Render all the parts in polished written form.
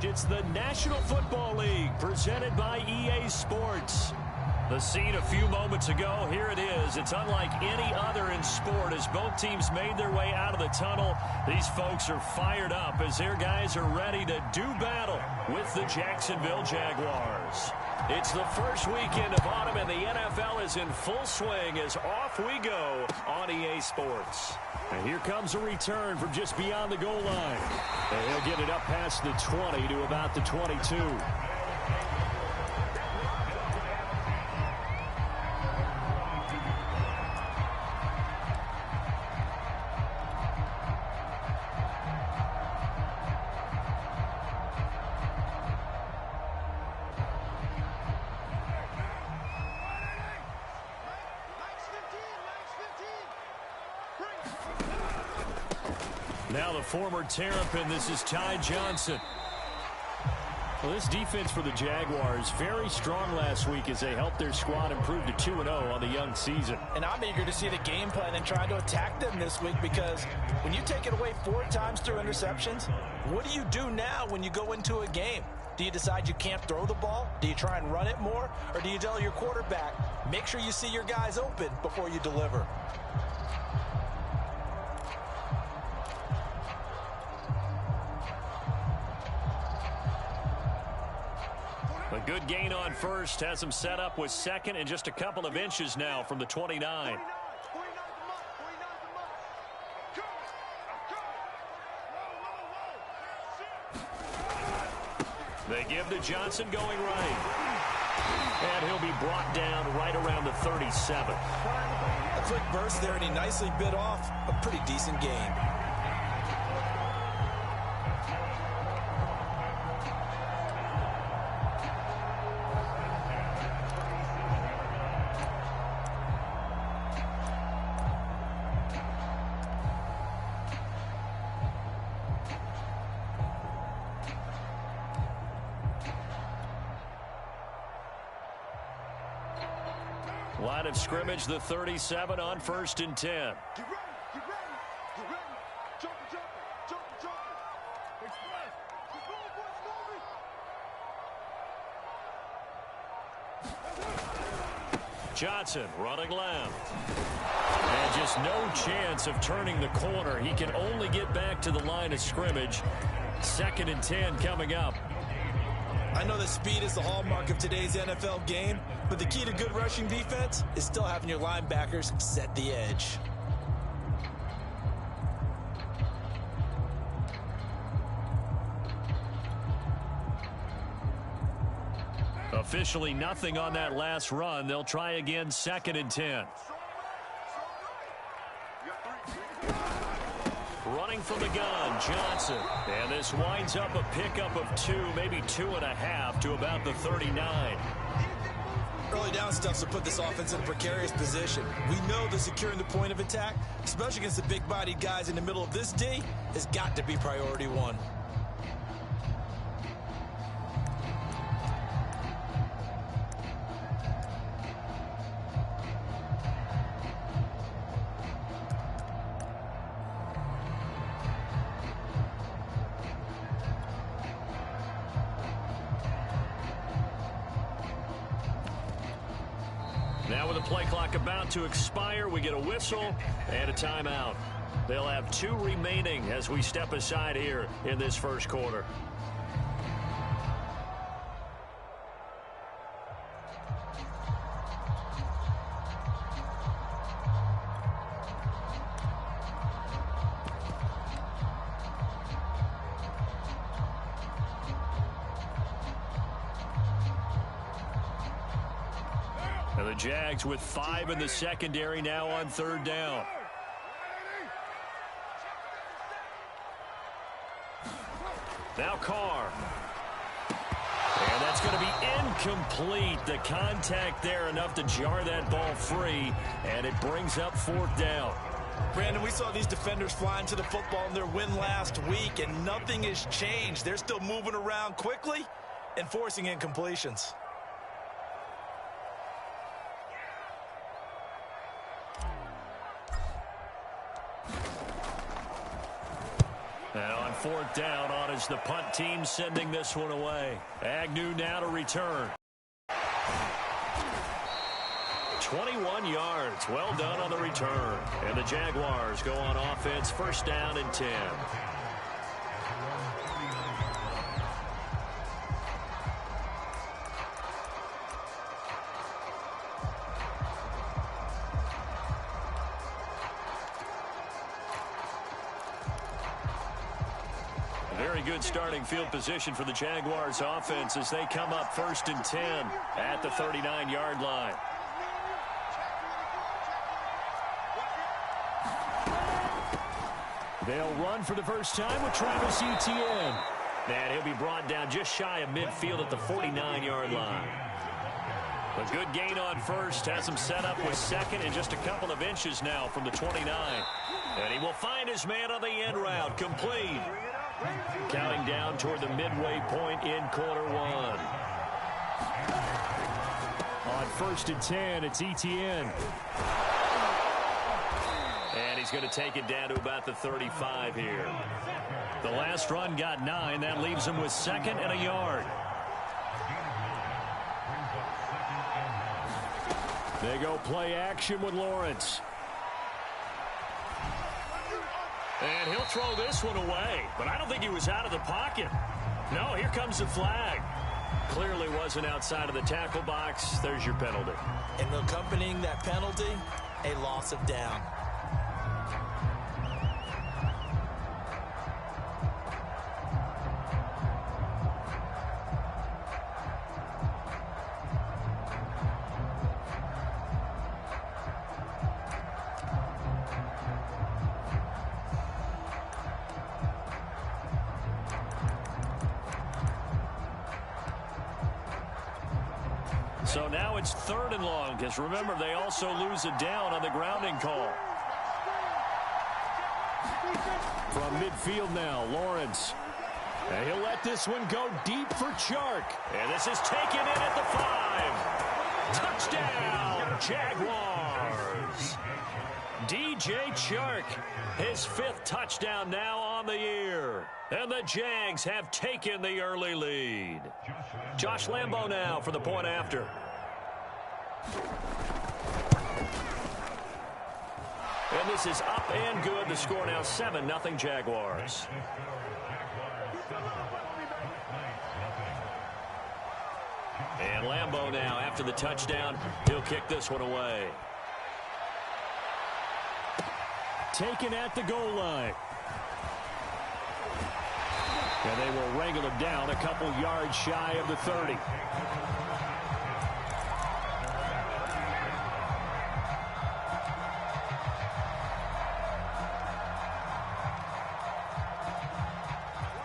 It's the National Football League presented by EA Sports. The scene a few moments ago, here it is. It's unlike any other in sport as both teams made their way out of the tunnel. These folks are fired up as their guys are ready to do battle with the Jacksonville Jaguars. It's the first weekend of autumn and the NFL is in full swing as off we go on EA Sports. And here comes a return from just beyond the goal line. And he'll get it up past the 20 to about the 22. Now the former Terrapin, this is Ty Johnson. Well, this defense for the Jaguars, very strong last week as they helped their squad improve to 2-0 on the young season. And I'm eager to see the game plan and try to attack them this week because when you take it away 4 times through interceptions, what do you do now when you go into a game? Do you decide you can't throw the ball? Do you try and run it more? Or do you tell your quarterback, make sure you see your guys open before you deliver? A good gain on first has him set up with second and just a couple of inches now from the 29. They give to Johnson going right. And he'll be brought down right around the 37. A quick burst there, and he nicely bit off a pretty decent gain. Line of scrimmage, the 37 on 1st and 10. Get ready, get ready, get ready. Jump, jump, jump, jump. Express. Keep going, boys, moving. Johnson running left. And just no chance of turning the corner. He can only get back to the line of scrimmage. 2nd and 10 coming up. I know that speed is the hallmark of today's NFL game, but the key to good rushing defense is still having your linebackers set the edge. Officially nothing on that last run. They'll try again 2nd and 10. Running from the gun, Johnson. And this winds up a pickup of 2, maybe 2.5 to about the 39. Early down stuff to put this offense in a precarious position. We know that securing the point of attack, especially against the big-bodied guys in the middle of this D, has got to be priority 1. Now with the play clock about to expire, we get a whistle and a timeout. They'll have 2 remaining as we step aside here in this first quarter. And the Jags with 5 in the secondary now on 3rd down. Now Carr. And that's going to be incomplete. The contact there enough to jar that ball free. And it brings up 4th down. Brandon, we saw these defenders flying to the football in their win last week, and nothing has changed. They're still moving around quickly and forcing incompletions. 4th down on as the punt team sending this one away. Agnew now to return. 21 yards. Well done on the return. And the Jaguars go on offense, 1st down and 10. Very good starting field position for the Jaguars offense as they come up 1st and 10 at the 39-yard line. They'll run for the first time with Travis Etienne. And he'll be brought down just shy of midfield at the 49-yard line. A good gain on 1st, has him set up with 2nd and just a couple of inches now from the 29. And he will find his man on the end route, complete. Counting down toward the midway point in quarter 1. On 1st and 10, it's Etienne. And he's going to take it down to about the 35 here. The last run got 9. That leaves him with 2nd and a yard. They go play action with Lawrence. And he'll throw this one away. But I don't think he was out of the pocket. No, here comes the flag. Clearly wasn't outside of the tackle box. There's your penalty. And accompanying that penalty, a loss of down. So now it's 3rd and long, because remember, they also lose a down on the grounding call. From midfield now, Lawrence. And he'll let this one go deep for Chark. And this is taken in at the 5. Touchdown, Jaguars. DJ Chark, his 5th touchdown now on the year. And the Jags have taken the early lead. Josh Lambo now for the point after. And this is up and good. The score now 7-0 Jaguars. And Lambo now after the touchdown. He'll kick this one away. Taken at the goal line. And they will wrangle him down a couple yards shy of the 30.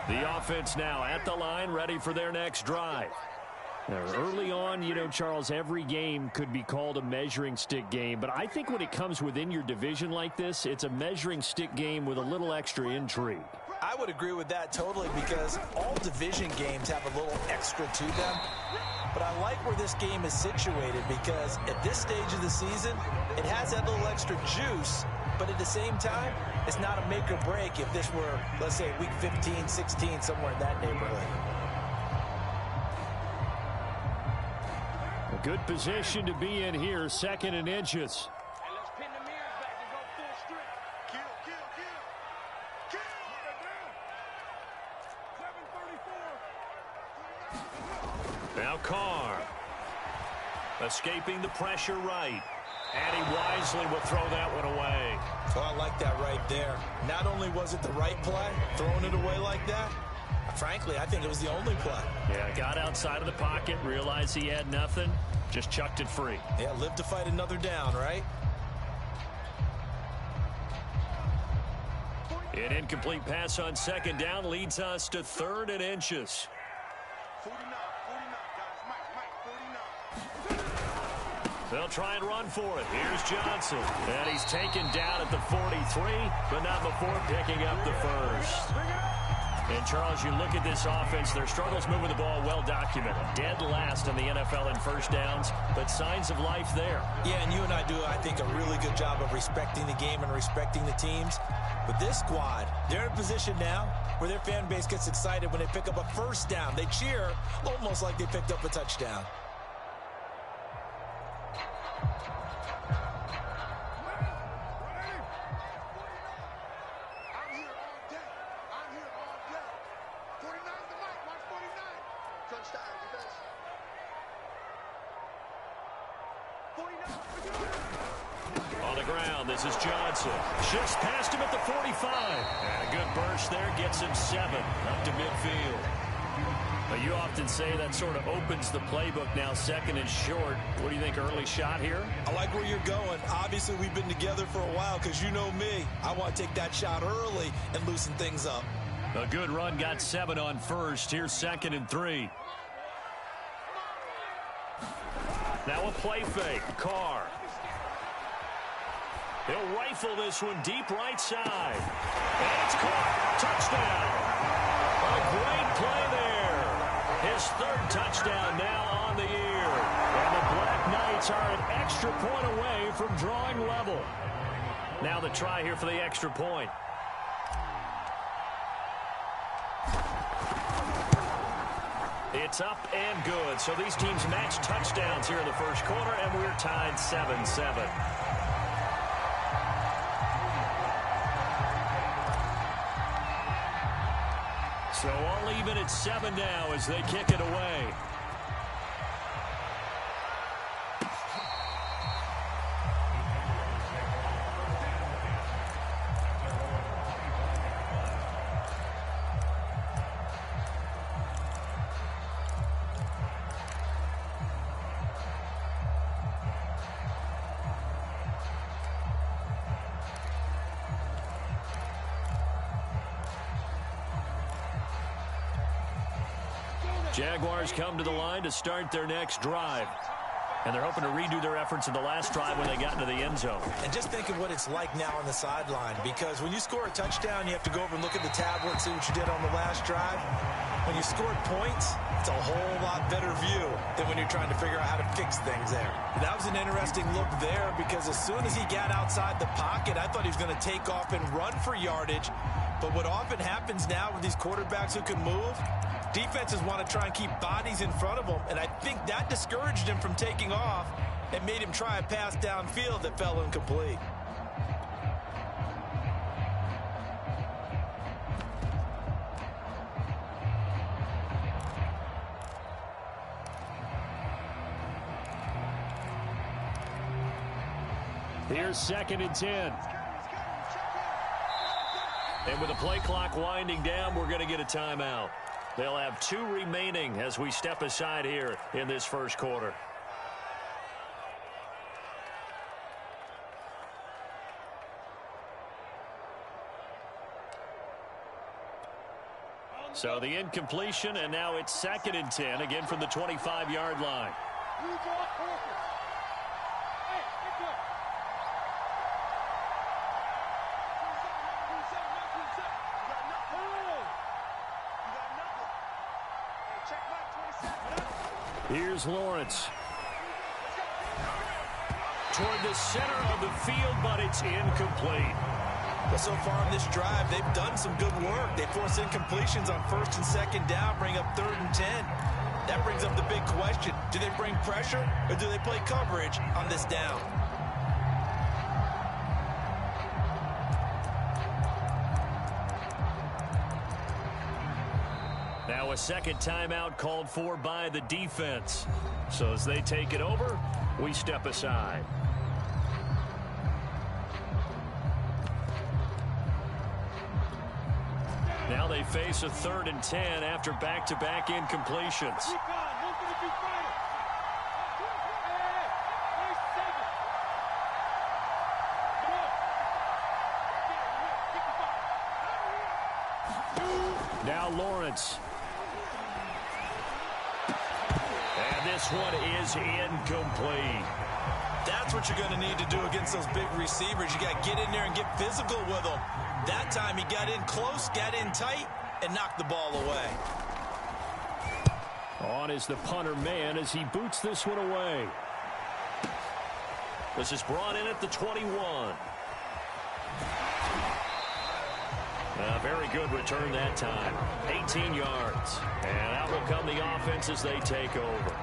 The offense now at the line, ready for their next drive. Now, early on, you know, Charles, every game could be called a measuring stick game. But I think when it comes within your division like this, it's a measuring stick game with a little extra intrigue. I would agree with that totally, because all division games have a little extra to them. But I like where this game is situated, because at this stage of the season, it has that little extra juice. But at the same time, it's not a make or break if this were, let's say, week 15, 16, somewhere in that neighborhood. A good position to be in here, 2nd and inches. And let's pin the mirrors back and go full strength. Kill, kill, kill. Kill. 734. Now Carr. Escaping the pressure right. And he wisely will throw that one away. Oh, I like that right there. Not only was it the right play, throwing it away like that, frankly, I think it was the only play. Yeah, got outside of the pocket, realized he had nothing, just chucked it free. Yeah, live to fight another down, right? An incomplete pass on 2nd down leads us to 3rd and inches. 49, guys. Mike, 49. They'll try and run for it. Here's Johnson. And he's taken down at the 43, but not before picking up the 1st. And, Charles, you look at this offense, their struggles moving the ball well documented. Dead last in the NFL in first downs, but signs of life there. Yeah, and you and I do, I think, a really good job of respecting the game and respecting the teams. But this squad, they're in a position now where their fan base gets excited when they pick up a first down. They cheer almost like they picked up a touchdown. On the ground, this is Johnson. Shifts past him at the 45. And a good burst there gets him 7 up to midfield. But you often say that sort of opens the playbook now, second and short. What do you think, early shot here? I like where you're going. Obviously, we've been together for a while because you know me. I want to take that shot early and loosen things up. A good run got 7 on first. Here's 2nd and 3. Now a play fake. Carr. He'll rifle this one deep right side. And it's caught. Touchdown. A great play there. His 3rd touchdown now on the year. And the Black Knights are an extra point away from drawing level. Now the try here for the extra point. It's up and good. So these teams match touchdowns here in the first quarter, and we're tied 7-7. So all even at 7 now as they kick it away. Jaguars come to the line to start their next drive. And they're hoping to redo their efforts in the last drive when they got into the end zone. And just think of what it's like now on the sideline, because when you score a touchdown, you have to go over and look at the tablet and see what you did on the last drive. When you scored points, it's a whole lot better view than when you're trying to figure out how to fix things there. That was an interesting look there, because as soon as he got outside the pocket, I thought he was going to take off and run for yardage. But what often happens now with these quarterbacks who can move, defenses want to try and keep bodies in front of them, and I think that discouraged him from taking off and made him try a pass downfield that fell incomplete. Here's 2nd and 10. And with the play clock winding down, we're going to get a timeout. They'll have 2 remaining as we step aside here in this first quarter. So the incompletion, and now it's 2nd and 10, again from the 25-yard line. Here's Lawrence. Toward the center of the field, but it's incomplete. But so far in this drive, they've done some good work. They force incompletions on 1st and 2nd down, bring up 3rd and 10. That brings up the big question. Do they bring pressure, or do they play coverage on this down? Now a second timeout called for by the defense. So as they take it over, we step aside. Now they face a 3rd and 10 after back-to-back incompletions. Now Lawrence. And this one is incomplete. That's what you're going to need to do against those big receivers. You got to get in there and get physical with them. That time he got in close, got in tight, and knock the ball away. On is the punter man as he boots this one away. This is brought in at the 21. A very good return that time. 18 yards. And out will come the offense as they take over.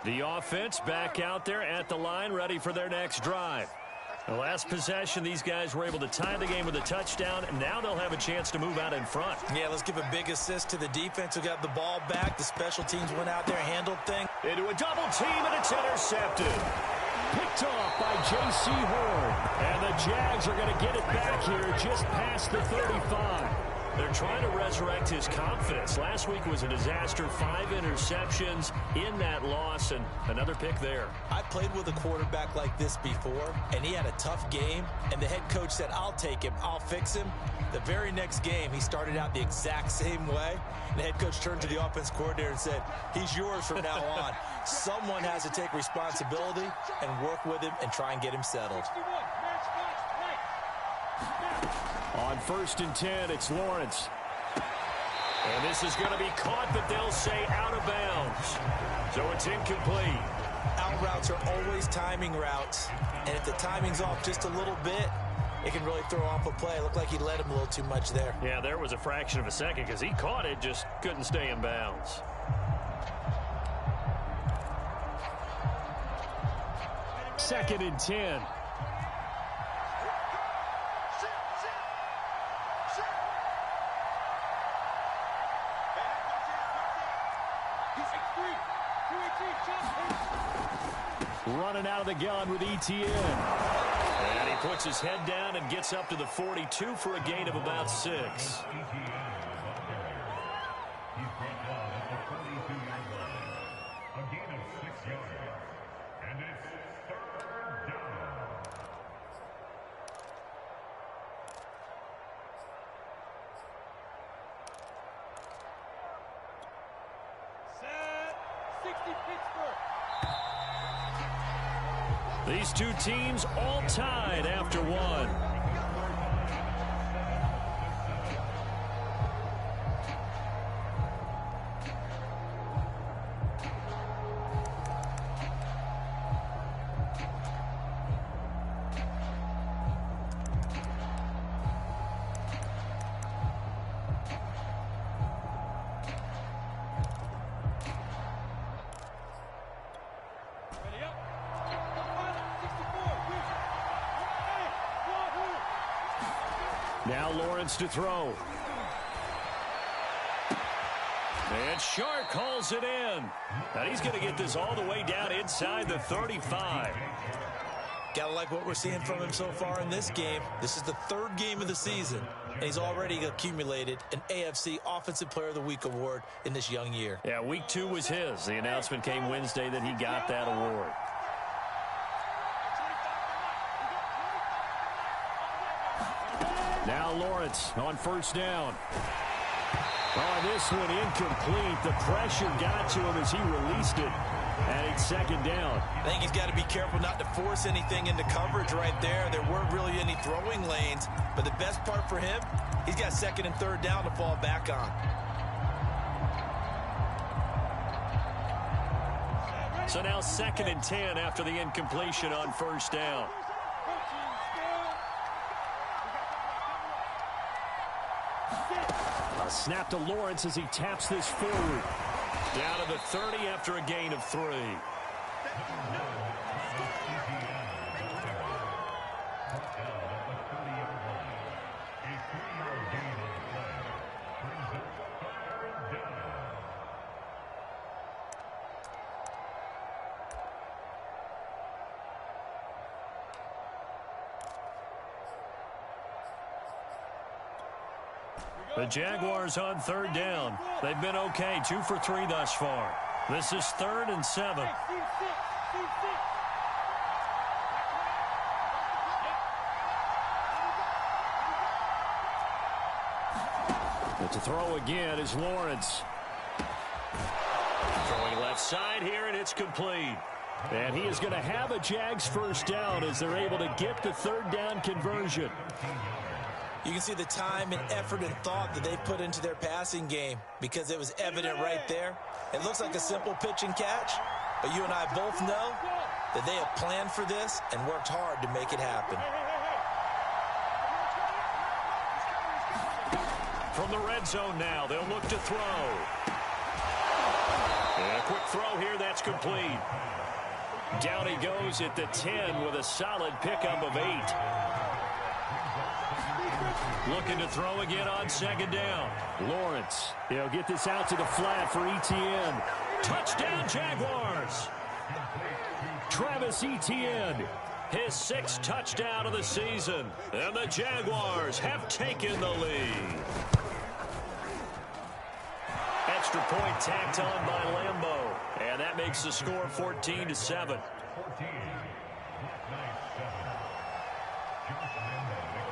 The offense back out there at the line, ready for their next drive. The last possession, these guys were able to tie the game with a touchdown, and now they'll have a chance to move out in front. Yeah, let's give a big assist to the defense who got the ball back. The special teams went out there, handled things. Into a double team, and it's intercepted. Picked off by J.C. Horn. And the Jags are going to get it back here just past the 35. They're trying to resurrect his confidence. Last week was a disaster. 5 interceptions in that loss, and another pick there. I played with a quarterback like this before, and he had a tough game, and the head coach said, I'll take him, I'll fix him. The very next game, he started out the exact same way, and the head coach turned to the offense coordinator and said, he's yours from now on. Someone has to take responsibility and work with him and try and get him settled. On 1st and 10, it's Lawrence. And this is going to be caught, but they'll say out of bounds. So it's incomplete. Out routes are always timing routes. And if the timing's off just a little bit, it can really throw off a play. It looked like he led him a little too much there. Yeah, there was a fraction of a second because he caught it, just couldn't stay in bounds. Second and 10. Running out of the gun with ETN. And he puts his head down and gets up to the 42 for a gain of about 6. These two teams all tied after one. Now Lawrence to throw. And Shark calls it in. And he's going to get this all the way down inside the 35. Gotta like what we're seeing from him so far in this game. This is the 3rd game of the season, and he's already accumulated an AFC Offensive Player of the Week award in this young year. Yeah, week 2 was his. The announcement came Wednesday that he got that award. Now Lawrence on 1st down. Oh, this one incomplete. The pressure got to him as he released it. And it's 2nd down. I think he's got to be careful not to force anything into coverage right there. There weren't really any throwing lanes. But the best part for him, he's got 2nd and 3rd down to fall back on. So now 2nd and 10 after the incompletion on 1st down. A snap to Lawrence as he taps this forward. Down to the 30 after a gain of 3. The Jaguars on 3rd down. They've been okay, 2 for 3 thus far. This is 3rd and 7. But to throw again is Lawrence. Left side here, and it's complete. And he is going to have a Jags first down as they're able to get the third down conversion. You can see the time and effort and thought that they put into their passing game because it was evident right there. It looks like a simple pitch and catch, but you and I both know that they have planned for this and worked hard to make it happen. From the red zone now, they'll look to throw. And a quick throw here, that's complete. Down he goes at the 10 with a solid pickup of 8. Looking to throw again on second down. Lawrence, he'll get this out to the flat for Etienne. Touchdown, Jaguars. Travis Etienne. His 6th touchdown of the season. And the Jaguars have taken the lead. Extra point tacked on by Lambeau. And that makes the score 14-7.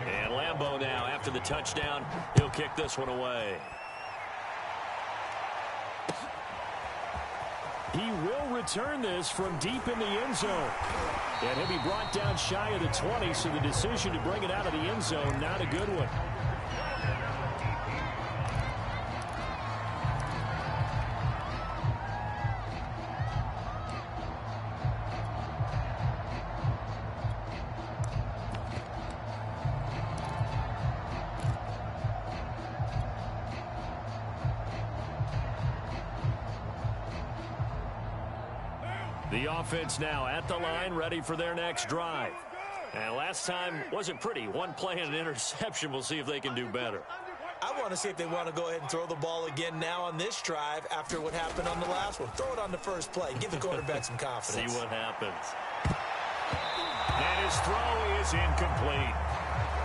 And Lambeau now, after the touchdown, he'll kick this one away. He will return this from deep in the end zone. And he'll be brought down shy of the 20, so the decision to bring it out of the end zone, not a good one. The offense now at the line, ready for their next drive. And last time wasn't pretty. One play and an interception. We'll see if they can do better. I want to see if they want to go ahead and throw the ball again now on this drive after what happened on the last one. Throw it on the first play. Give the quarterback some confidence. See what happens. And his throw is incomplete.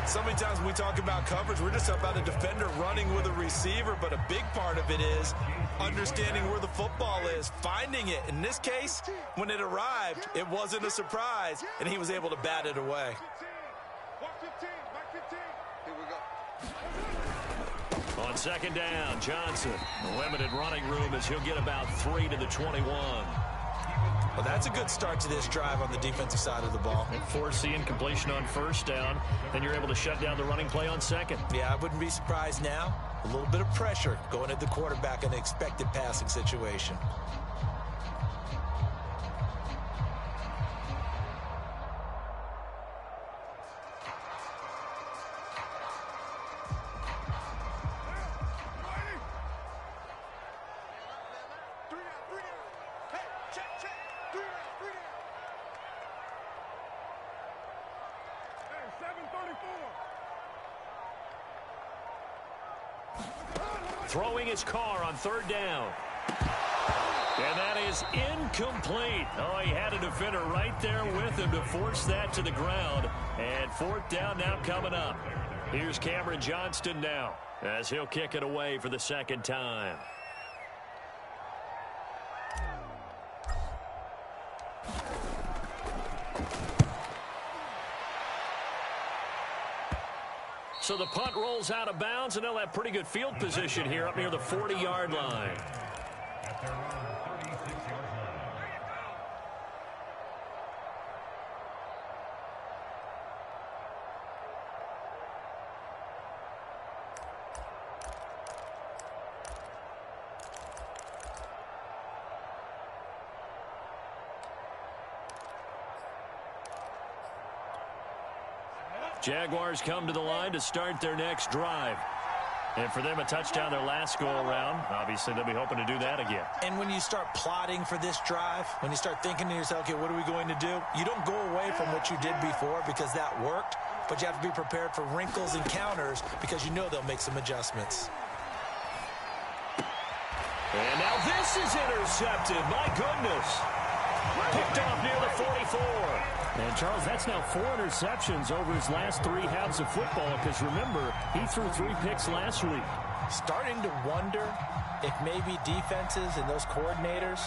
So many times when we talk about coverage, we're just about a defender running with a receiver, but a big part of it is understanding where the football is, finding it. In this case, when it arrived, it wasn't a surprise, and he was able to bat it away. On second down, Johnson. Limited running room as he'll get about 3 to the 21. Well, that's a good start to this drive on the defensive side of the ball. And forcing completion on first down, then you're able to shut down the running play on second. Yeah, I wouldn't be surprised now. A little bit of pressure going at the quarterback in an expected passing situation. Throwing his car on third down. And that is incomplete. Oh, he had a defender right there with him to force that to the ground. And fourth down now coming up. Here's Cameron Johnston now as he'll kick it away for the second time. So the punt rolls out of bounds, and they'll have pretty good field position here up near the 40-yard line. Jaguars come to the line to start their next drive. And for them, a touchdown their last go-around. Obviously, they'll be hoping to do that again. And when you start plotting for this drive, when you start thinking to yourself, okay, what are we going to do? You don't go away from what you did before because that worked, but you have to be prepared for wrinkles and counters because you know they'll make some adjustments. And now this is intercepted. My goodness. Picked off near the 44. And, Charles, that's now 4 interceptions over his last 3 halves of football because, remember, he threw 3 picks last week. Starting to wonder if maybe defenses and those coordinators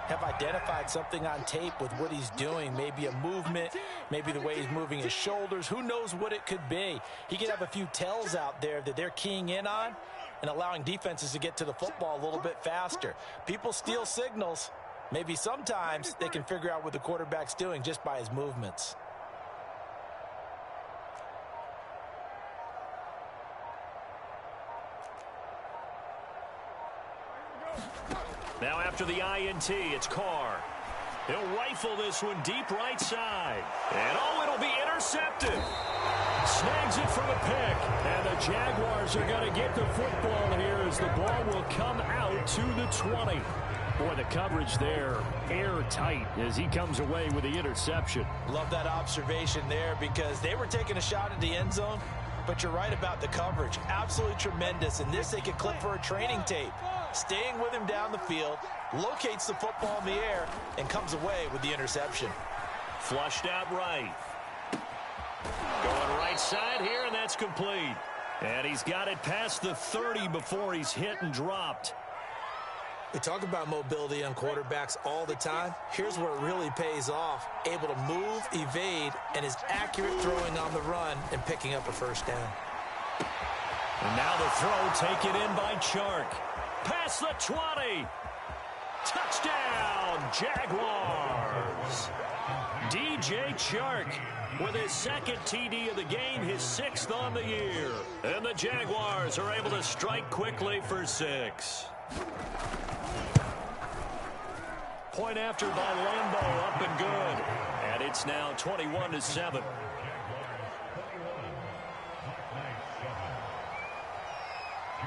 have identified something on tape with what he's doing. Maybe a movement, maybe the way he's moving his shoulders. Who knows what it could be? He could have a few tells out there that they're keying in on and allowing defenses to get to the football a little bit faster. People steal signals. Maybe sometimes they can figure out what the quarterback's doing just by his movements. Now after the INT, it's Carr. He'll rifle this one deep right side. And oh, it'll be intercepted. Snags it for the pick. And the Jaguars are going to get the football here as the ball will come out to the 20. Boy, the coverage there, airtight as he comes away with the interception. Love that observation there because they were taking a shot at the end zone, but you're right about the coverage. Absolutely tremendous. And this they could clip for a training tape. Staying with him down the field, locates the football in the air, and comes away with the interception. Flushed out right. Going right side here, and that's complete. And he's got it past the 30 before he's hit and dropped. We talk about mobility on quarterbacks all the time. Here's where it really pays off. Able to move, evade, and is accurate throwing on the run and picking up a first down. And now the throw taken in by Chark. Past the 20. Touchdown, Jaguars. DJ Chark with his second TD of the game, his 6th on the year. And the Jaguars are able to strike quickly for 6. Point after by Lambeau, up and good. And it's now 21-7.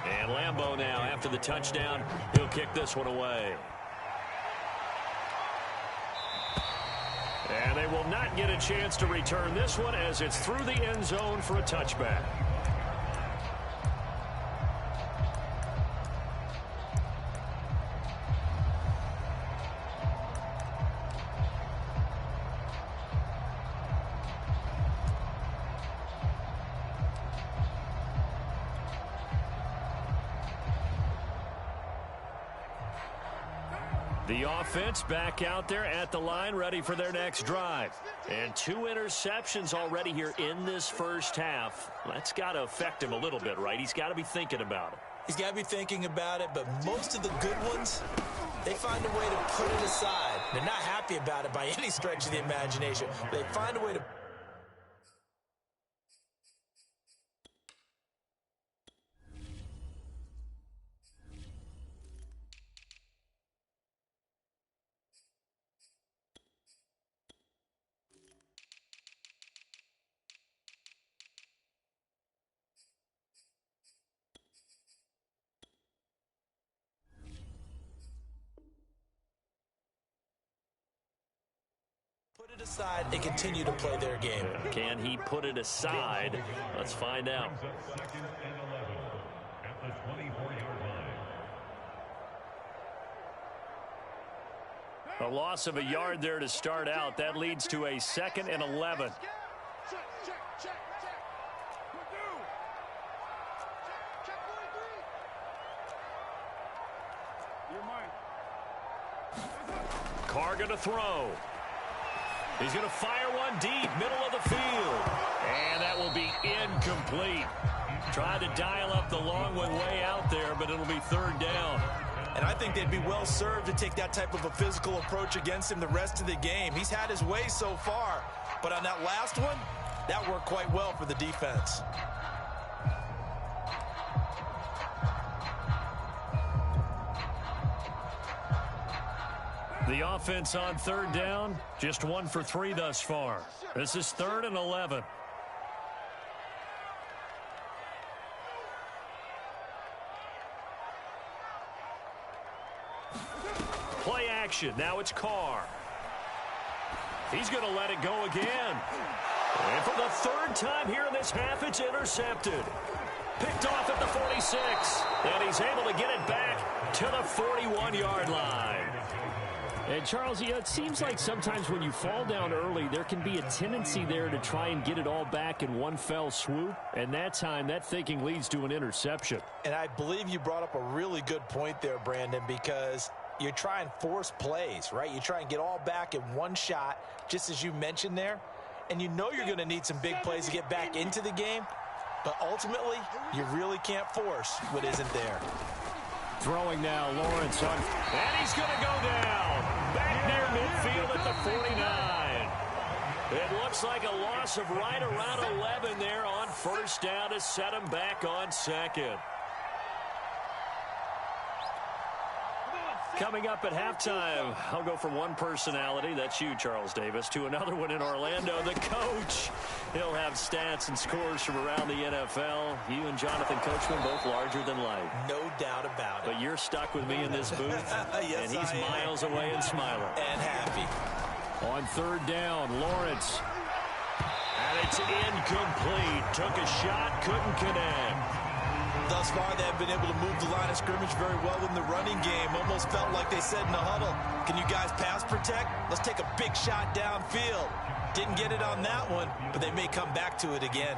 And Lambeau now, after the touchdown, he'll kick this one away. And they will not get a chance to return this one as it's through the end zone for a touchback. The offense back out there at the line, ready for their next drive. And 2 interceptions already here in this first half. That's got to affect him a little bit, right? He's got to be thinking about it. He's got to be thinking about it, but most of the good ones, they find a way to put it aside. They're not happy about it by any stretch of the imagination. They find a way to put it aside and continue to play their game. Can he put it aside? Let's find out. A loss of a yard there to start out. That leads to a 2nd and 11. Carr going to throw. He's going to fire one deep, middle of the field. And that will be incomplete. Tried to dial up the long one way out there, but it'll be 3rd down. And I think they'd be well served to take that type of a physical approach against him the rest of the game. He's had his way so far, but on that last one, that worked quite well for the defense. The offense on 3rd down, just 1 for 3 thus far. This is 3rd and 11. Play action. Now it's Carr. He's going to let it go again. And for the 3rd time here in this half, it's intercepted. Picked off at the 46. And he's able to get it back to the 41-yard line. And, Charles, it seems like sometimes when you fall down early, there can be a tendency there to try and get it all back in one fell swoop. And that time, that thinking leads to an interception. And I believe you brought up a really good point there, Brandon, because you try and force plays, right? You try and get all back in one shot, just as you mentioned there. And you know you're going to need some big plays to get back into the game. But ultimately, you really can't force what isn't there. Throwing now, Lawrence on. And he's going to go down. 49. It looks like a loss of right around 11 there on first down to set them back on second. Coming up at halftime, I'll go from one personality, that's you, Charles Davis, to another one in Orlando, the coach. He'll have stats and scores from around the NFL. You and Jonathan Coachman both larger than life. No doubt about it. But you're stuck with me in this booth, yes, and he's miles away and smiling. And happy. On third down, Lawrence. And it's incomplete. Took a shot, couldn't connect. Thus far, they have been able to move the line of scrimmage very well in the running game. Almost felt like they said in the huddle, can you guys pass protect? Let's take a big shot downfield. Didn't get it on that one, but they may come back to it again.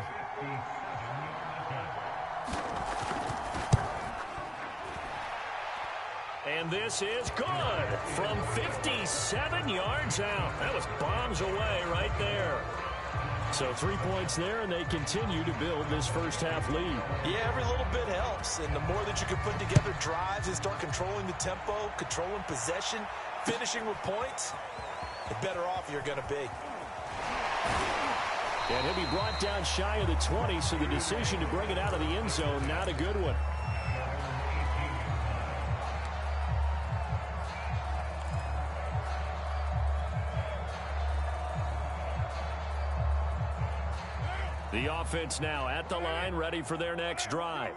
And this is good from 57 yards out. That was bombs away right there. So 3 points there, and they continue to build this first half lead. Yeah, every little bit helps. And the more that you can put together drives and start controlling the tempo, controlling possession, finishing with points, the better off you're going to be. And he'll be brought down shy of the 20, so the decision to bring it out of the end zone, not a good one. The offense now at the line, ready for their next drive.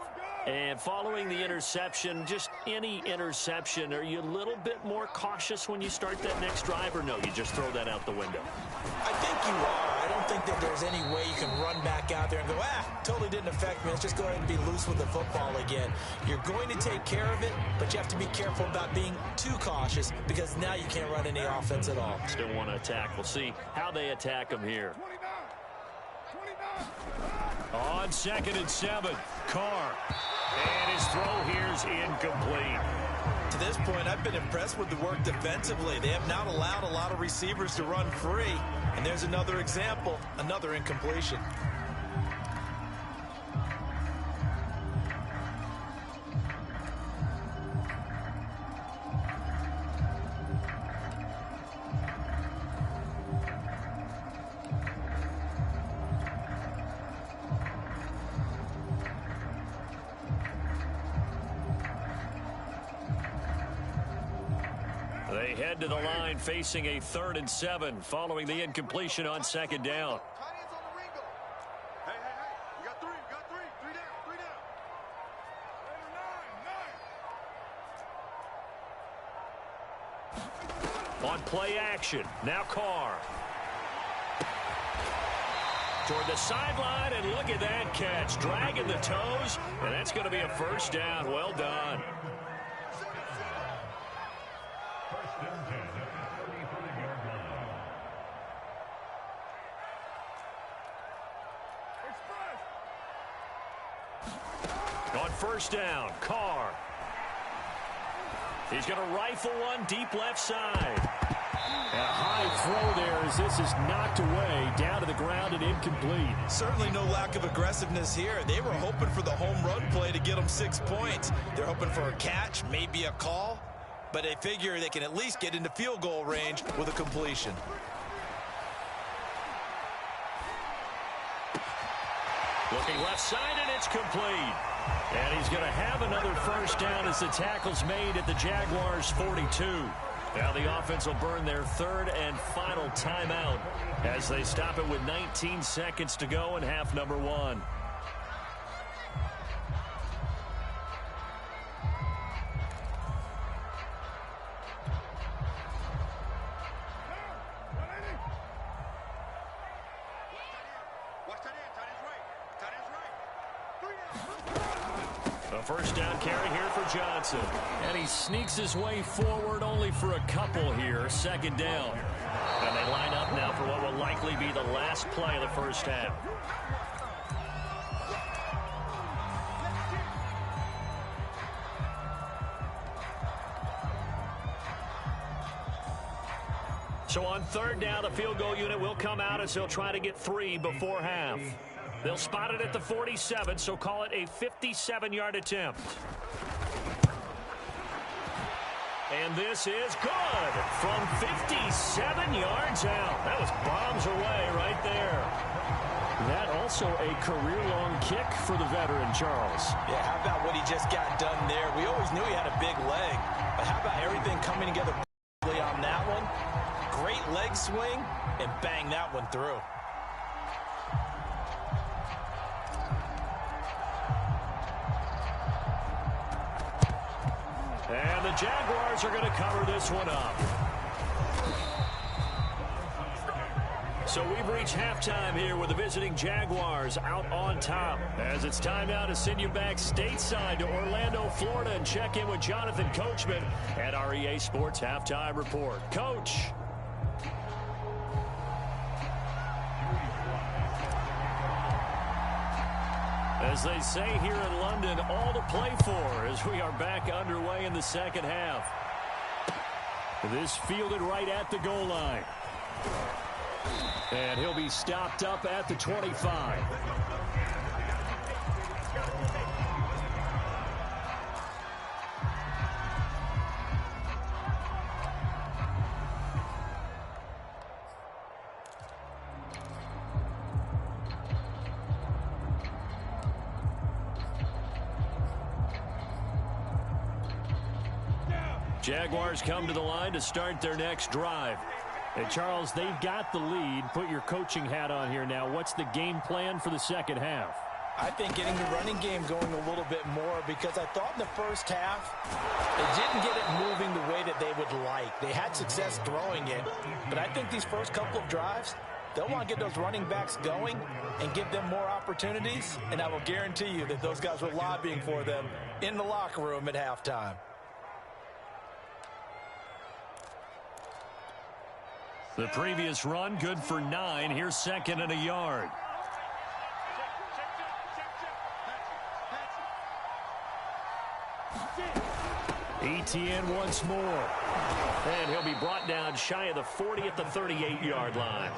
And following the interception, just any interception, are you a little bit more cautious when you start that next drive, or no, you just throw that out the window? I think you are. I don't think that there's any way you can run back out there and go, totally didn't affect me. Let's just go ahead and be loose with the football again. You're going to take care of it, but you have to be careful about being too cautious because now you can't run any offense at all. Still want to attack. We'll see how they attack them here. On 2nd and 7, Carr. And his throw here's incomplete. To this point, I've been impressed with the work defensively. They have not allowed a lot of receivers to run free. And there's another example, another incompletion. They head to the line facing a 3rd and 7 following the incompletion on 2nd down. Hey, you got three. Three down. On play action, now Carr. Toward the sideline, and look at that catch. Dragging the toes, and that's going to be a first down. Well done. On first down, Carr. He's going to rifle one deep left side. A high throw there as this is knocked away, down to the ground and incomplete. Certainly no lack of aggressiveness here. They were hoping for the home run play to get them 6 points. They're hoping for a catch, maybe a call, but they figure they can at least get into field goal range with a completion. Looking left side, and it's complete. And he's going to have another first down as the tackle's made at the Jaguars' 42. Now the offense will burn their 3rd and final timeout as they stop it with 19 seconds to go in half number 1. A first down carry here for Johnson. And he sneaks his way forward only for a couple here. 2nd down. And they line up now for what will likely be the last play of the first half. So on 3rd down, the field goal unit will come out as they'll try to get 3 before half. They'll spot it at the 47, so call it a 57-yard attempt. And this is good from 57 10 yards out. That was bombs away right there. That also a career-long kick for the veteran, Charles. Yeah, how about what he just got done there? We always knew he had a big leg, but how about everything coming together on that one? Great leg swing, and bang that one through. And the Jaguars are going to cover this one up. So we've reached halftime here with the visiting Jaguars out on top. As it's time now to send you back stateside to Orlando, Florida, and check in with Jonathan Coachman at our EA Sports Halftime Report. Coach. As they say here in London, all to play for as we are back underway in the second half. This fielded right at the goal line. And he'll be stopped up at the 25. Jaguars come to the line to start their next drive. And, Charles, they've got the lead. Put your coaching hat on here now. What's the game plan for the second half? I think getting the running game going a little bit more, because I thought in the first half they didn't get it moving the way that they would like. They had success throwing it, but I think these first couple of drives, they'll want to get those running backs going and give them more opportunities, and I will guarantee you that those guys were lobbying for them in the locker room at halftime. The previous run, good for 9. Here's second and a yard. Etienne once more. And he'll be brought down shy of the 40 at the 38-yard line.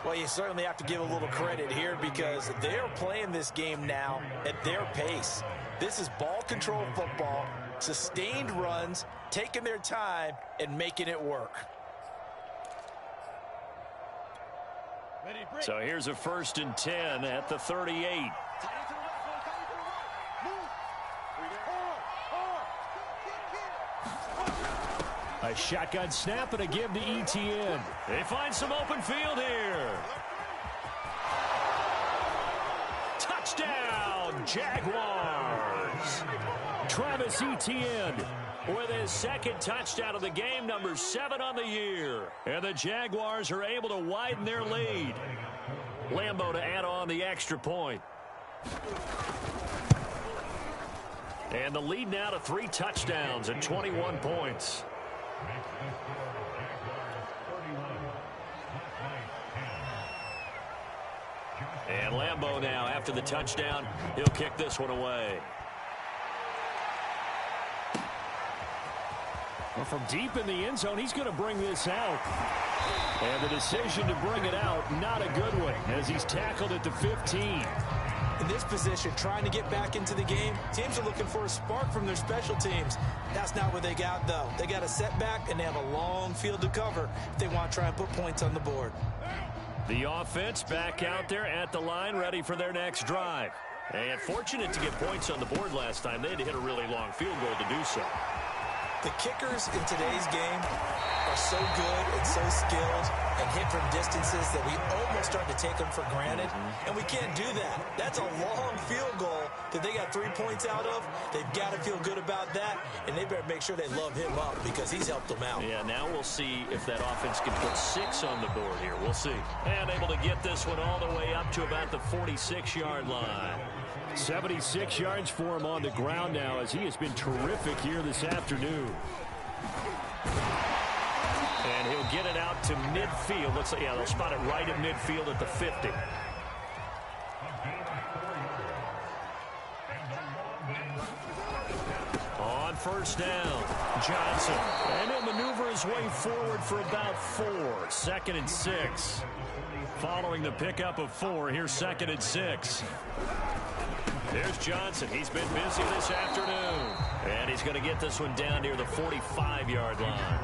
Well, you certainly have to give a little credit here because they're playing this game now at their pace. This is ball control football, sustained runs, taking their time and making it work. So here's a 1st and 10 at the 38. A shotgun snap and a give to Etienne. They find some open field here. Touchdown, Jaguars. Travis Etienne with his second touchdown of the game, number 7 on the year. And the Jaguars are able to widen their lead. Lambeau to add on the extra point. And the lead now to 3 touchdowns and 21 points. And Lambeau now, after the touchdown, he'll kick this one away. Well, from deep in the end zone, he's going to bring this out. And the decision to bring it out, not a good one, as he's tackled at the 15. In this position, trying to get back into the game, teams are looking for a spark from their special teams. That's not what they got, though. They got a setback, and they have a long field to cover if they want to try and put points on the board. The offense back out there at the line, ready for their next drive. And fortunate to get points on the board last time. They had to hit a really long field goal to do so. The kickers in today's game are so good and so skilled and hit from distances that we almost start to take them for granted. And we can't do that. That's a long field goal that they got 3 points out of. They've got to feel good about that, and they better make sure they love him up because he's helped them out. Yeah, now we'll see if that offense can put 6 on the board here. We'll see. And able to get this one all the way up to about the 46-yard line. 76 yards for him on the ground now, as he has been terrific here this afternoon. And he'll get it out to midfield. Looks like, yeah, they'll spot it right at midfield at the 50. On first down, Johnson. And he'll maneuver his way forward for about 4. 2nd and 6. Following the pickup of 4, here's 2nd and 6. There's Johnson. He's been busy this afternoon. And he's going to get this one down near the 45-yard line.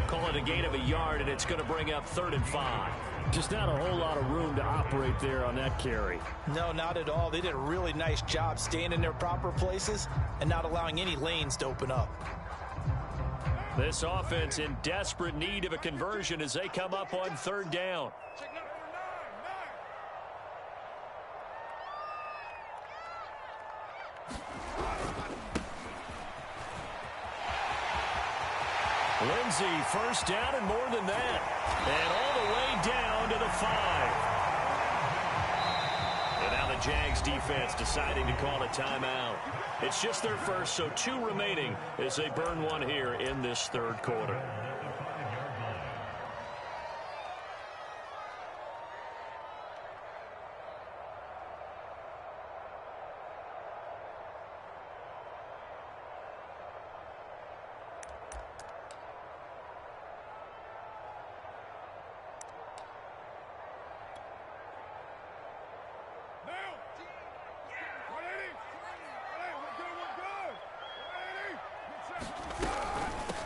Call it a gain of a yard, and it's going to bring up 3rd and 5. Just not a whole lot of room to operate there on that carry. No, not at all. They did a really nice job staying in their proper places and not allowing any lanes to open up. This offense in desperate need of a conversion as they come up on 3rd down. Lindsey, 1st down and more than that. And all the way down to the 5. And now the Jags defense deciding to call a timeout. It's just their first, so 2 remaining as they burn 1 here in this 3rd quarter.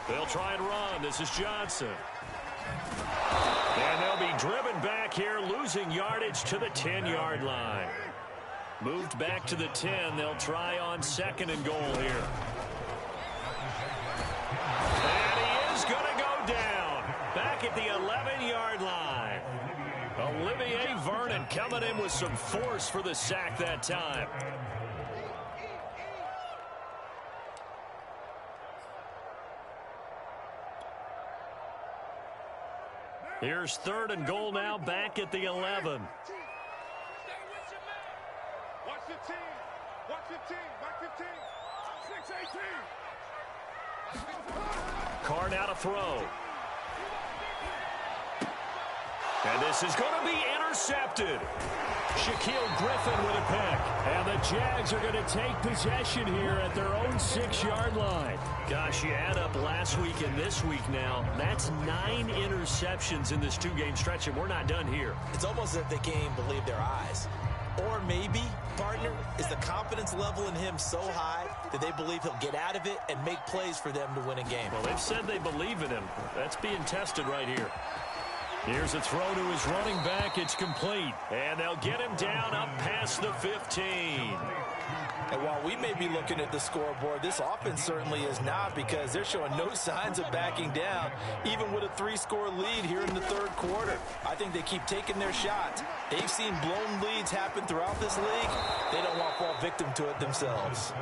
They'll try and run. This is Johnson. And they'll be driven back here, losing yardage to the 10-yard line. Moved back to the 10. They'll try on 2nd and goal here. And he is going to go down. Back at the 11-yard line. Olivier Vernon coming in with some force for the sack that time. Here's 3rd and goal now, back at the 11. Watch the team. Watch the team. Back 15. 6-18. Carr now to throw. And this is going to be intercepted. Shaquille Griffin with a pick. And the Jags are going to take possession here at their own 6-yard line. Gosh, you add up last week and this week now. That's 9 interceptions in this 2-game stretch, and we're not done here. It's almost as if they can't even believe their eyes. Or maybe, partner, is the confidence level in him so high that they believe he'll get out of it and make plays for them to win a game. Well, they've said they believe in him. That's being tested right here. Here's a throw to his running back. It's complete. And they'll get him down up past the 15. And while we may be looking at the scoreboard, this offense certainly is not, because they're showing no signs of backing down, even with a 3-score lead here in the 3rd quarter. I think they keep taking their shots. They've seen blown leads happen throughout this league. They don't want to fall victim to it themselves.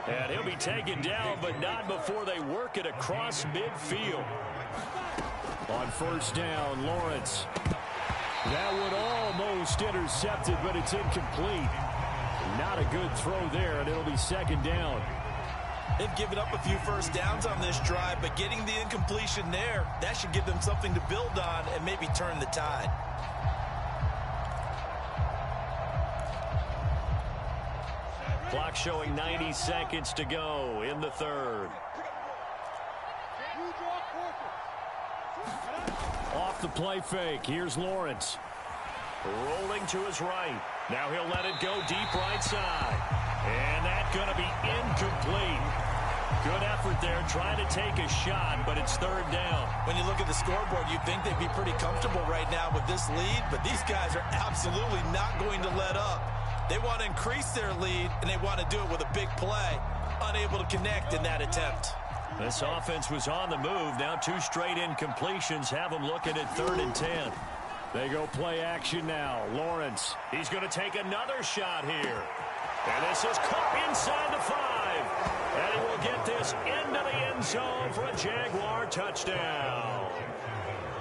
And he'll be taken down, but not before they work it across midfield. On 1st down, Lawrence. That one almost intercepted, but it's incomplete. Not a good throw there, and it'll be 2nd down. They've given up a few 1st downs on this drive, but getting the incompletion there, that should give them something to build on and maybe turn the tide. Clock showing 90 seconds to go in the 3rd. Off the play fake. Here's Lawrence. Rolling to his right. Now he'll let it go deep right side. And that's going to be incomplete. Good effort there, trying to take a shot, but it's 3rd down. When you look at the scoreboard, you'd think they'd be pretty comfortable right now with this lead, but these guys are absolutely not going to let up. They want to increase their lead, and they want to do it with a big play. Unable to connect in that attempt. This offense was on the move. Now 2 straight incompletions have them looking at 3rd and 10. They go play action now. Lawrence. He's going to take another shot here. And this is caught inside the 5. And he will get this into the end zone for a Jaguar touchdown.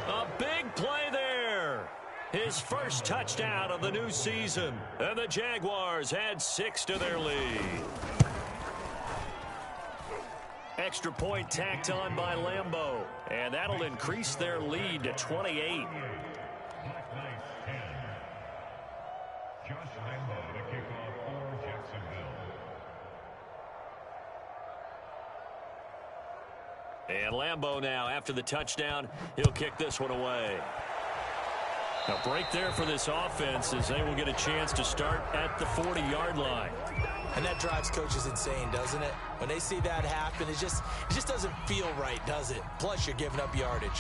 A big play there. His first touchdown of the new season. And the Jaguars add 6 to their lead. Extra point tacked on by Lambeau. And that'll increase their lead to 28. And Lambeau now, after the touchdown, he'll kick this one away. A break there for this offense as they will get a chance to start at the 40-yard line. And that drives coaches insane, doesn't it? When they see that happen, it just doesn't feel right, does it? Plus, you're giving up yardage.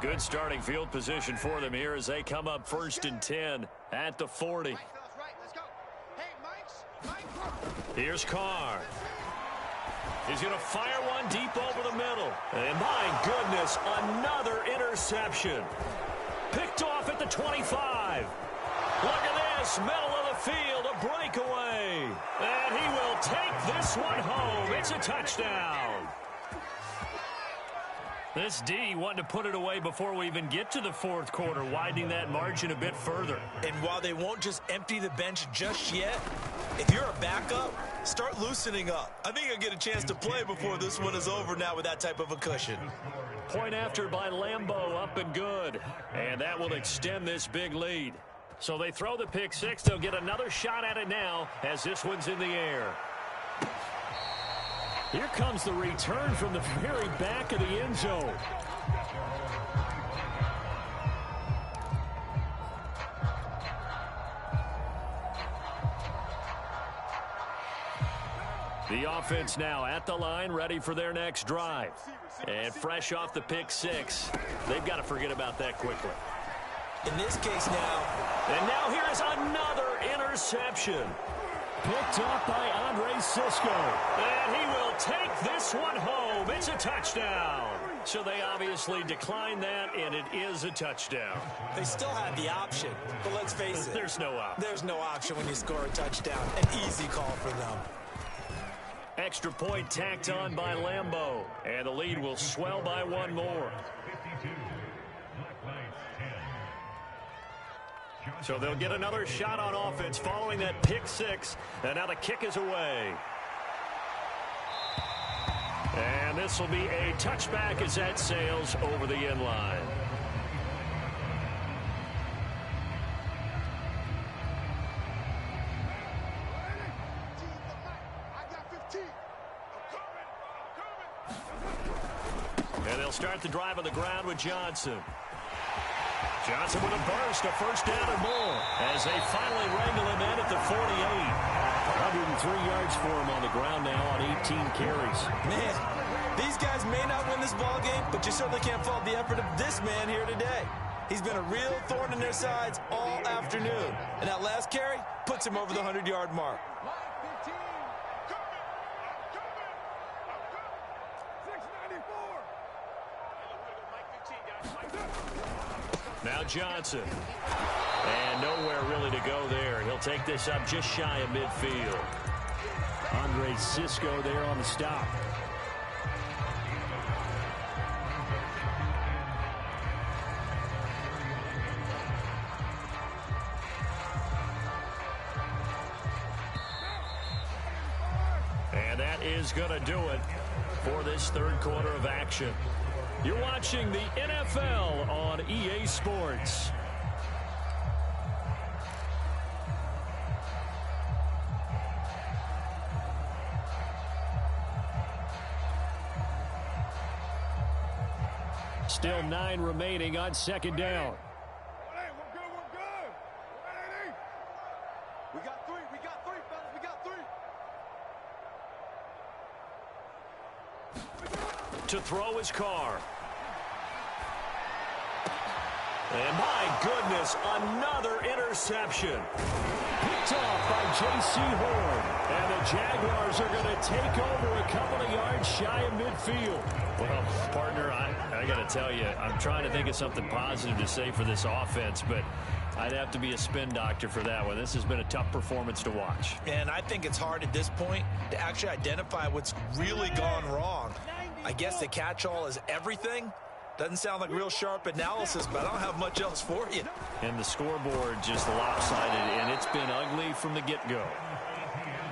Good starting field position for them here as they come up 1st and 10 at the 40. Here's Carr. He's going to fire one deep over the middle. And my goodness, another interception. Picked off at the 25. Look at this, middle of the field, a breakaway. And he will take this one home. It's a touchdown. This D wanted to put it away before we even get to the 4th quarter, widening that margin a bit further. And while they won't just empty the bench just yet, if you're a backup, start loosening up. I think you'll get a chance to play before this one is over now with that type of a cushion. Point after by Lambeau, up and good. And that will extend this big lead. So they throw the pick six. They'll get another shot at it now as this one's in the air. Here comes the return from the very back of the end zone. The offense now at the line, ready for their next drive. And fresh off the pick six, they've got to forget about that quickly. In this case now. And now here is another interception. Picked off by Andre Cisco. And he will take this one home. It's a touchdown. So they obviously declined that, and it is a touchdown. They still had the option, but let's face it. There's no option. There's no option when you score a touchdown. An easy call for them. Extra point tacked on by Lambeau. And the lead will swell by one more. So they'll get another shot on offense following that pick six. And now the kick is away. And this will be a touchback as that sails over the end line. And they'll start the drive on the ground with Johnson. Johnson with a burst, a first down and more as they finally wrangle him in at the 48. 103 yards for him on the ground now on 18 carries. Man, these guys may not win this ball game, but you certainly can't fault the effort of this man here today. He's been a real thorn in their sides all afternoon. And that last carry puts him over the 100-yard mark. Now Johnson. And nowhere really to go there. He'll take this up just shy of midfield. Andre Cisco there on the stop. And that is going to do it for this third quarter of action. You're watching the NFL on EA Sports. Still 9 remaining on second down. Hey, we're good, we're good. We got three, fellas, we got three. To throw his Carr. And my goodness, another interception. Picked off by J.C. Horn. And the Jaguars are going to take over a couple of yards shy of midfield. Well, partner, I got to tell you, I'm trying to think of something positive to say for this offense, but I'd have to be a spin doctor for that one. This has been a tough performance to watch. And I think it's hard at this point to actually identify what's really gone wrong. I guess the catch-all is everything. Doesn't sound like real sharp analysis, but I don't have much else for you. And the scoreboard just lopsided, and it's been ugly from the get-go.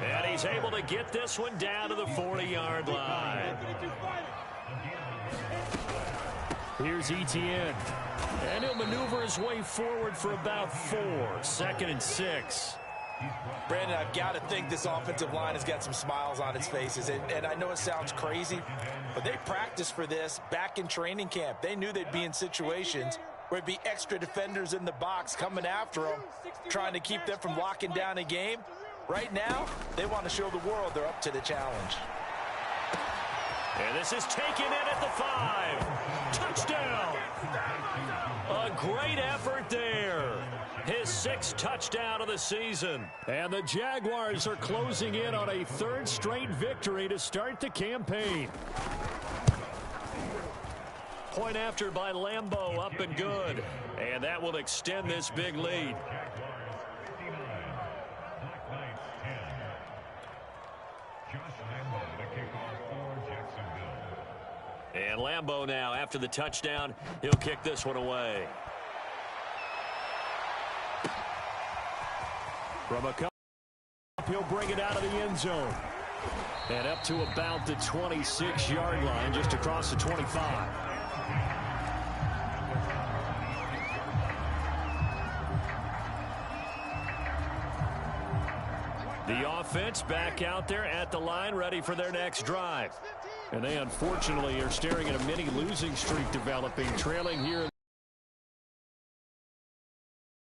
And he's able to get this one down to the 40-yard line. Here's Etienne. And he'll maneuver his way forward for about 4. 2nd and 6. Brandon, I've got to think this offensive line has got some smiles on its faces. And I know it sounds crazy, but they practiced for this back in training camp. They knew they'd be in situations where it'd be extra defenders in the box coming after them, trying to keep them from locking down a game. Right now, they want to show the world they're up to the challenge. And this is taken in at the 5. Touchdown. A great effort there. His 6th touchdown of the season. And the Jaguars are closing in on a 3rd straight victory to start the campaign. Point after by Lambeau, up and good. And that will extend this big lead. And Lambeau now, after the touchdown, he'll kick this one away. From a cup, he'll bring it out of the end zone. And up to about the 26-yard line, just across the 25. The offense back out there at the line, ready for their next drive. And they unfortunately are staring at a mini losing streak developing, trailing here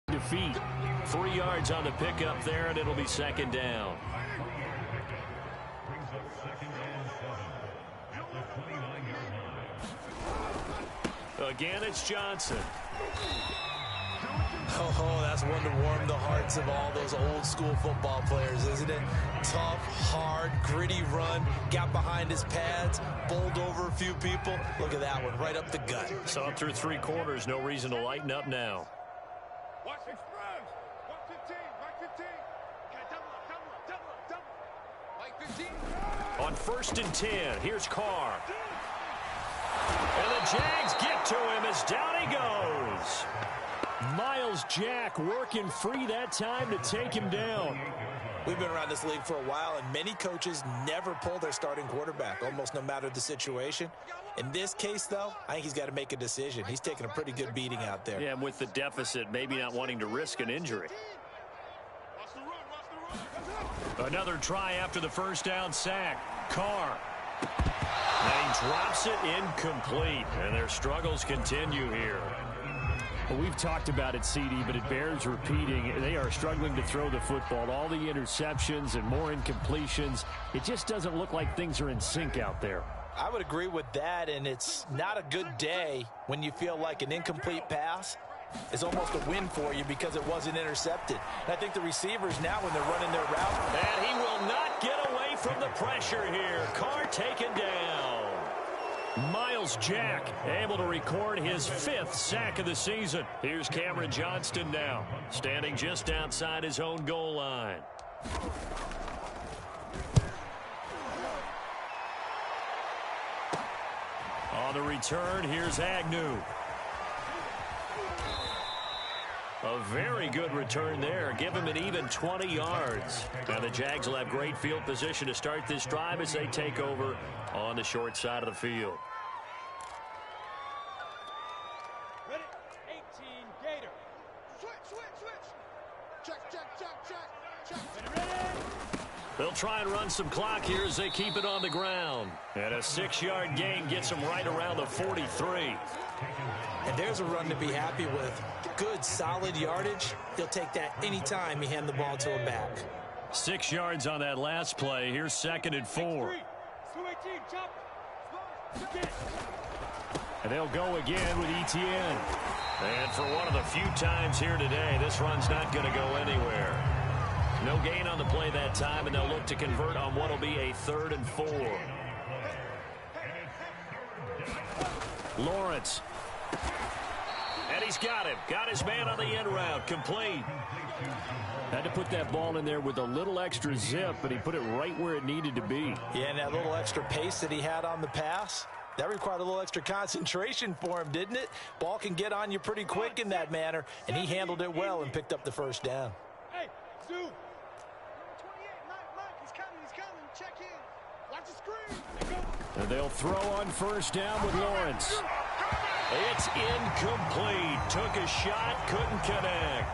in defeat. 3 yards on the pickup there, and it'll be 2nd down. Again, it's Johnson. Oh, that's one to warm the hearts of all those old school football players, isn't it? Tough, hard, gritty run, got behind his pads, bowled over a few people. Look at that one, right up the gut. So up through 3 quarters, no reason to lighten up now. Watch it, spread. 115, 115. Okay, double up. Like 15. On 1st and 10, here's Carr. And the Jags get to him as down he goes. Miles Jack working free that time to take him down. We've been around this league for a while, and many coaches never pull their starting quarterback, almost no matter the situation. In this case, though, I think he's got to make a decision. He's taking a pretty good beating out there. Yeah, and with the deficit, maybe not wanting to risk an injury. Another try after the 1st down sack. Carr. And he drops it incomplete, and their struggles continue here. Well, we've talked about it, CD, but it bears repeating. They are struggling to throw the football. All the interceptions and more incompletions. It just doesn't look like things are in sync out there. I would agree with that, and it's not a good day when you feel like an incomplete pass is almost a win for you because it wasn't intercepted. And I think the receivers now, when they're running their route. And he will not get away from the pressure here. Carr taken down. Miles Jack able to record his 5th sack of the season. Here's Cameron Johnston now, standing just outside his own goal line. On the return, here's Agnew. A very good return there. Give him an even 20 yards. Now the Jags will have great field position to start this drive as they take over on the short side of the field. Ready? 18, Gator. Switch. Check. Ready? They'll try and run some clock here as they keep it on the ground. And a 6-yard gain gets them right around the 43. And there's a run to be happy with. Good, solid yardage. He'll take that anytime you hand the ball to a back. 6 yards on that last play. Here's 2nd and 4. And they'll go again with Etienne. And for one of the few times here today, this run's not going to go anywhere. No gain on the play that time, and they'll look to convert on what will be a 3rd and 4. Lawrence. And he's got him. Got his man on the end route. Complete. Had to put that ball in there with a little extra zip, but he put it right where it needed to be. Yeah, and that little extra pace that he had on the pass, that required a little extra concentration for him, didn't it? Ball can get on you pretty quick in that manner, and he handled it well and picked up the 1st down. Hey, Stu. 28, Mike, he's coming. Check in. Watch the screen. And they'll throw on 1st down with Lawrence. It's incomplete. Took a shot, couldn't connect.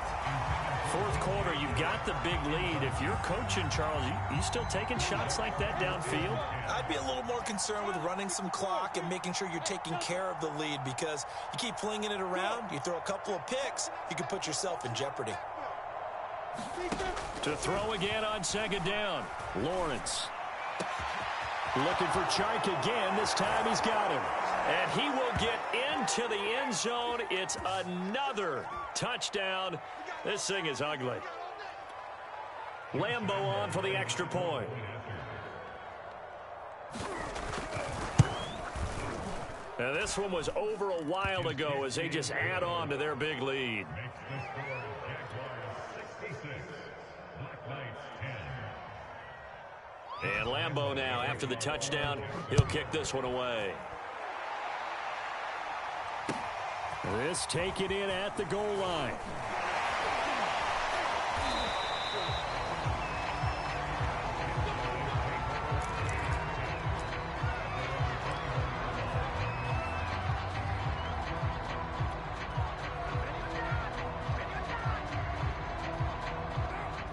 Fourth quarter, you've got the big lead. If you're coaching, Charles, you still taking shots like that downfield? I'd be a little more concerned with running some clock and making sure you're taking care of the lead, because you keep flinging it around, you throw a couple of picks, you can put yourself in jeopardy. To throw again on second down, Lawrence. Looking for Chark again. This time he's got him. And he will get into the end zone. It's another touchdown. This thing is ugly. Lambo on for the extra point. Now this one was over a while ago as they just add on to their big lead. And Lambo now, after the touchdown, he'll kick this one away. This taken in at the goal line.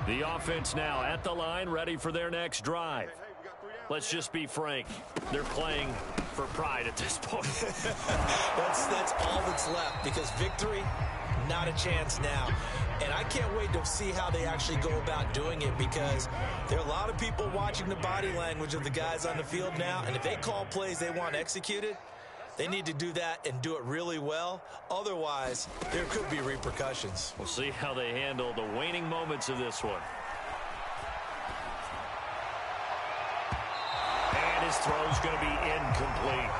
The offense now at the line, ready for their next drive. Let's just be frank. They're playing for pride at this point. That's all that's left, because victory, not a chance now. And I can't wait to see how they actually go about doing it, because there are a lot of people watching the body language of the guys on the field now, and if they call plays they want executed, they need to do that and do it really well. Otherwise, there could be repercussions. We'll see how they handle the waning moments of this one. And his throw's going to be incomplete.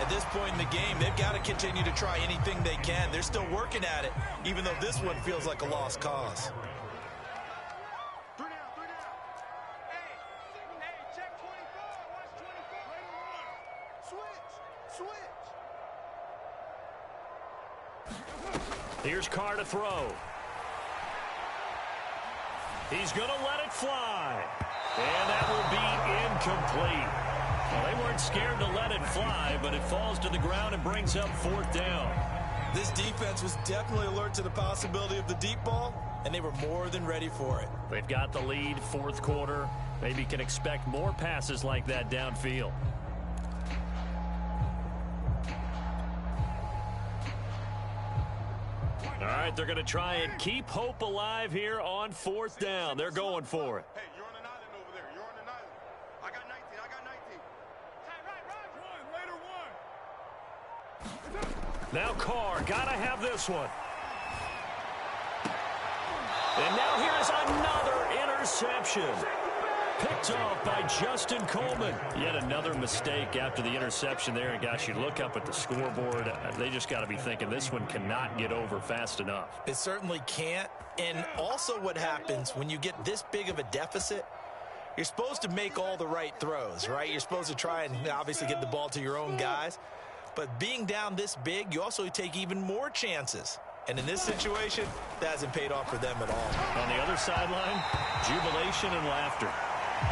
At this point in the game, they've got to continue to try anything they can. They're still working at it, even though this one feels like a lost cause. Here's Carr to throw. He's going to let it fly. And that will be incomplete. Well, they weren't scared to let it fly, but it falls to the ground and brings up fourth down. This defense was definitely alert to the possibility of the deep ball, and they were more than ready for it. They've got the lead, fourth quarter. Maybe can expect more passes like that downfield. All right, they're going to try and keep hope alive here on fourth down. They're going for it. Hey, you're on an island over there. You're on an island. I got 19. I got 19. Right, one. Later one. Now Carr, got to have this one. And now here's another interception. Picked off by Justin Coleman. Yet another mistake after the interception there. And gosh, you look up at the scoreboard, they just got to be thinking this one cannot get over fast enough. It certainly can't. And also what happens when you get this big of a deficit, you're supposed to make all the right throws, right? You're supposed to try and obviously get the ball to your own guys. But being down this big, you also take even more chances. And in this situation, that hasn't paid off for them at all. On the other sideline, jubilation and laughter.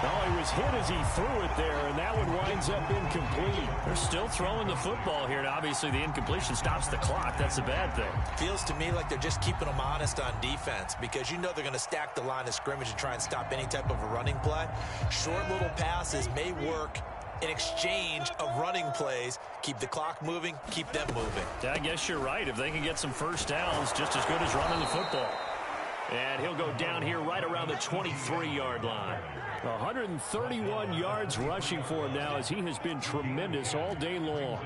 Oh, he was hit as he threw it there, and that one winds up incomplete. They're still throwing the football here, and obviously the incompletion stops the clock. That's a bad thing. Feels to me like they're just keeping them honest on defense, because you know they're going to stack the line of scrimmage and try and stop any type of a running play. Short little passes may work in exchange of running plays. Keep the clock moving, keep them moving. I guess you're right. If they can get some first downs, just as good as running the football. And he'll go down here right around the 23-yard line. 131 yards rushing for him now, as he has been tremendous all day long.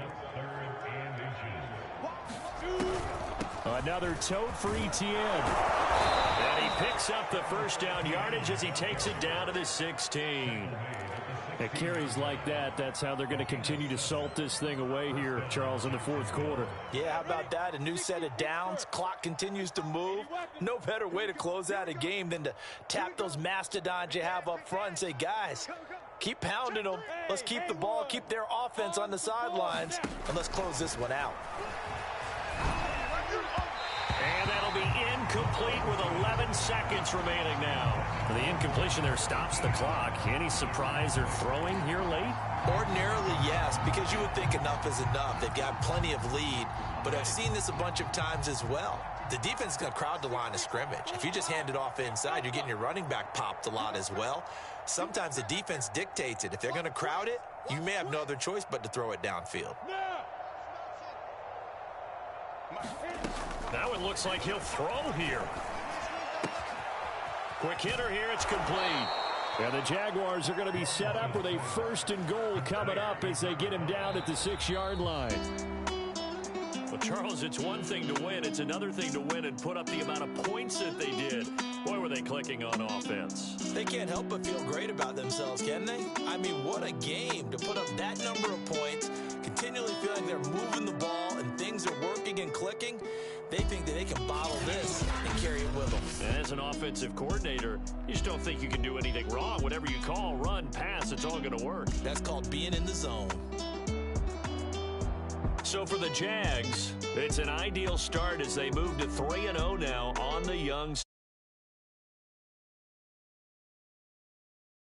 Another tote for Etienne. And he picks up the first down yardage as he takes it down to the 16. At carries like that, that's how they're going to continue to salt this thing away here, Charles, in the fourth quarter. Yeah, how about that? A new set of downs. Clock continues to move. No better way to close out a game than to tap those mastodons you have up front and say, guys, keep pounding them. Let's keep the ball, keep their offense on the sidelines, and let's close this one out. And that'll be incomplete with 11 seconds remaining now. The incompletion there stops the clock. Any surprise they're throwing here late? Ordinarily, yes, because you would think enough is enough. They've got plenty of lead. but I've seen this a bunch of times as well. The defense is going to crowd the line of scrimmage. If you just hand it off inside, you're getting your running back popped a lot as well. Sometimes the defense dictates it. If they're going to crowd it, you may have no other choice but to throw it downfield. Now it looks like he'll throw here. Quick hitter here, it's complete. And the Jaguars are going to be set up with a 1st and goal coming up as they get him down at the 6-yard line. Well, Charles, it's one thing to win. It's another thing to win and put up the amount of points that they did. Boy, were they clicking on offense. They can't help but feel great about themselves, can they? I mean, what a game to put up that number of points, continually feeling they're moving the ball and things are working and clicking. They think that they can bottle this and carry it with them. And as an offensive coordinator, you just don't think you can do anything wrong. Whatever you call, run, pass, it's all going to work. That's called being in the zone. So for the Jags, it's an ideal start as they move to 3-0 now on the young